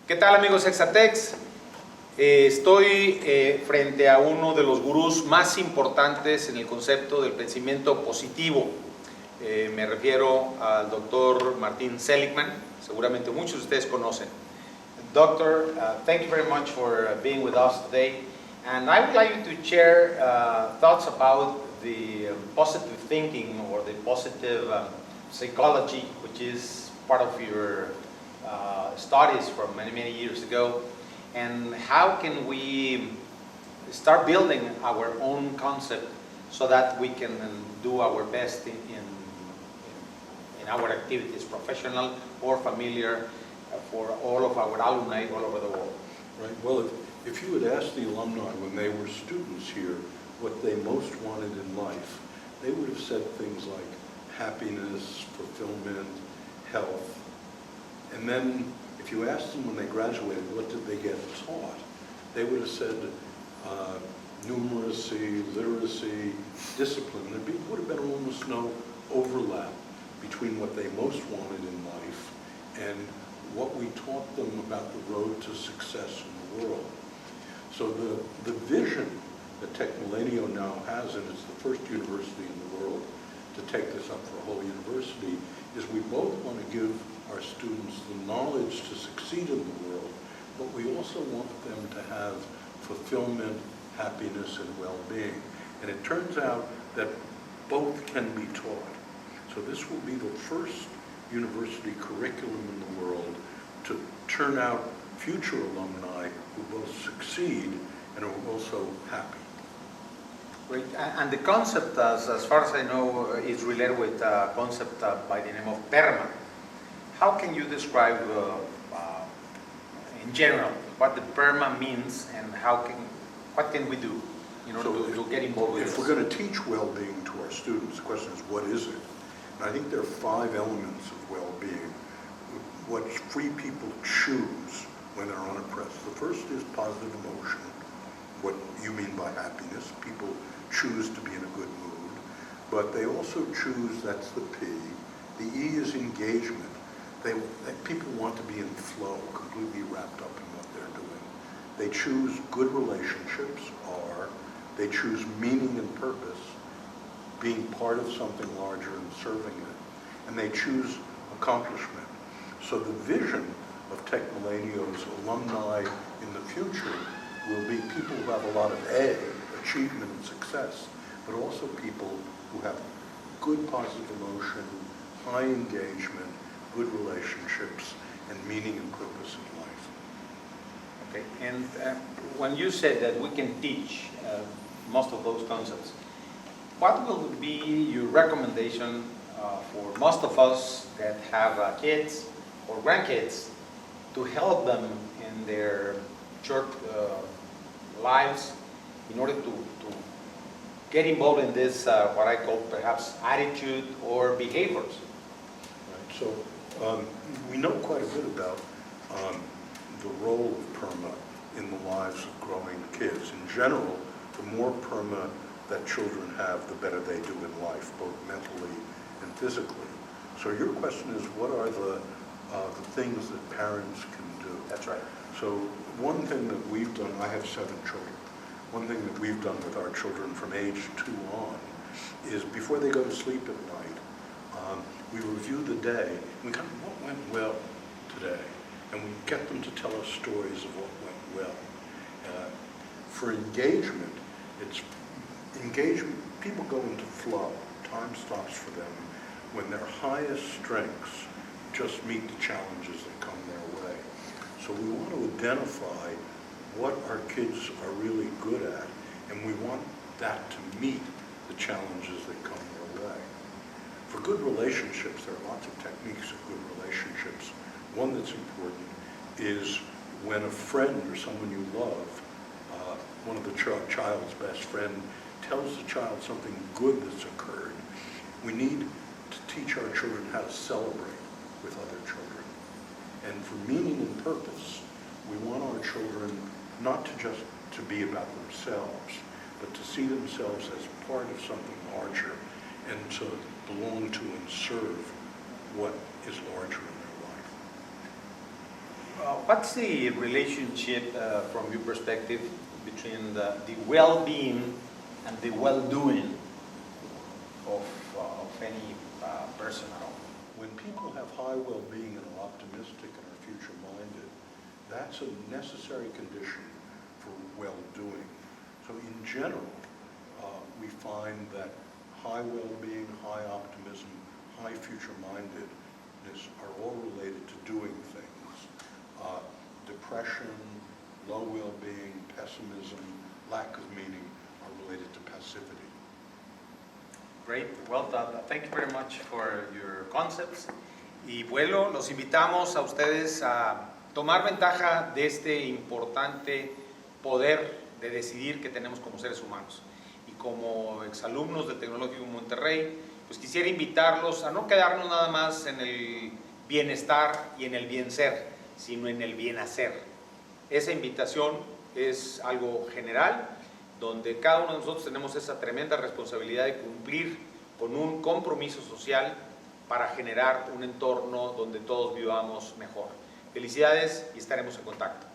¿Qué tal, amigos Exatex? Estoy frente a uno de los gurús más importantes en el concepto del pensamiento positivo. Me refiero al doctor Martin Seligman. Seguramente muchos de ustedes conocen. Doctor, thank you very much for being with us today. And I would like you to share thoughts about the positive thinking or the positive psychology, which is part of your studies from many, many years ago. And how can we start building our own concept so that we can do our best in our activities, professional or familiar, for all of our alumni all over the world. Right. Well, if you had asked the alumni when they were students here what they most wanted in life, they would have said things like happiness, fulfillment, health. And then if you asked them when they graduated what did they get taught, they would have said numeracy, literacy, discipline. There would have been almost no overlap between what they most wanted in life and what we taught them about the road to success in the world. So the vision that Tecmilenio now has, and it's the first university in the world to take this up for a whole university, is we both want to give our students the knowledge to succeed in the world, but we also want them to have fulfillment, happiness, and well-being. And it turns out that both can be taught. So this will be the first university curriculum in the world to turn out future alumni who both succeed and are also happy. Great. And the concept, as far as I know, is related with a concept by the name of PERMA. How can you describe, in general, what the PERMA means and what can we do in order to get involved with this? If we're going to teach well-being to our students, the question is, what is it? And I think there are 5 elements of well-being, what free people choose when they're on a press. The first is positive emotion, what you mean by happiness. People choose to be in a good mood, but they also choose, that's the P. The E is engagement. People want to be in flow, completely wrapped up in what they're doing. They choose good relationships, R. They choose meaning and purpose, being part of something larger and serving it. And they choose accomplishment. So the vision of Tecmilenio's alumni in the future will be people who have a lot of A, achievement and success, but also people who have good positive emotion, high engagement, good relationships, and meaning and purpose in life. Okay, and when you said that we can teach most of those concepts, what will be your recommendation for most of us that have kids or grandkids to help them in their short lives in order to get involved in this, what I call perhaps attitude or behaviors? Right. So we know quite a bit about the role of PERMA in the lives of growing kids. In general, the more PERMA that children have, the better they do in life, both mentally and physically. So your question is, what are the things that parents can do? That's right. So one thing that we've done, I have 7 children, one thing that we've done with our children from age 2 on is before they go to sleep at night, we review the day, we kind of, what went well today? And we get them to tell us stories of what went well. For engagement, people go into flow. Time stops for them when their highest strengths just meet the challenges that come their way. So we want to identify what our kids are really good at, and we want that to meet the challenges that come their way. For good relationships, there are lots of techniques of good relationships. One that's important is when a friend or someone you love, one of the child's best friend, tells the child something good that's occurred, we need to teach our children how to celebrate with other children. And for meaning and purpose, we want our children not to just to be about themselves, but to see themselves as part of something larger and to belong to and serve what is larger in their life. What's the relationship, from your perspective, between the well-being and the well-doing of any person at all? When people have high well-being and are optimistic and are future-minded, that's a necessary condition for well-doing. So in general, we find that high well-being, high optimism, high future-mindedness are all related to doing things. Depression, low well-being, pessimism, lack of meaning are related to passivity. Great. Well, thank you very much for your concepts. Y bueno, los invitamos a ustedes a tomar ventaja de este importante poder de decidir que tenemos como seres humanos. Y como exalumnos del Tecnológico de Monterrey, pues quisiera invitarlos a no quedarnos nada más en el bienestar y en el bien ser, sino en el bien hacer. Esa invitación es algo general, donde cada uno de nosotros tenemos esa tremenda responsabilidad de cumplir con un compromiso social para generar un entorno donde todos vivamos mejor. Felicidades y estaremos en contacto.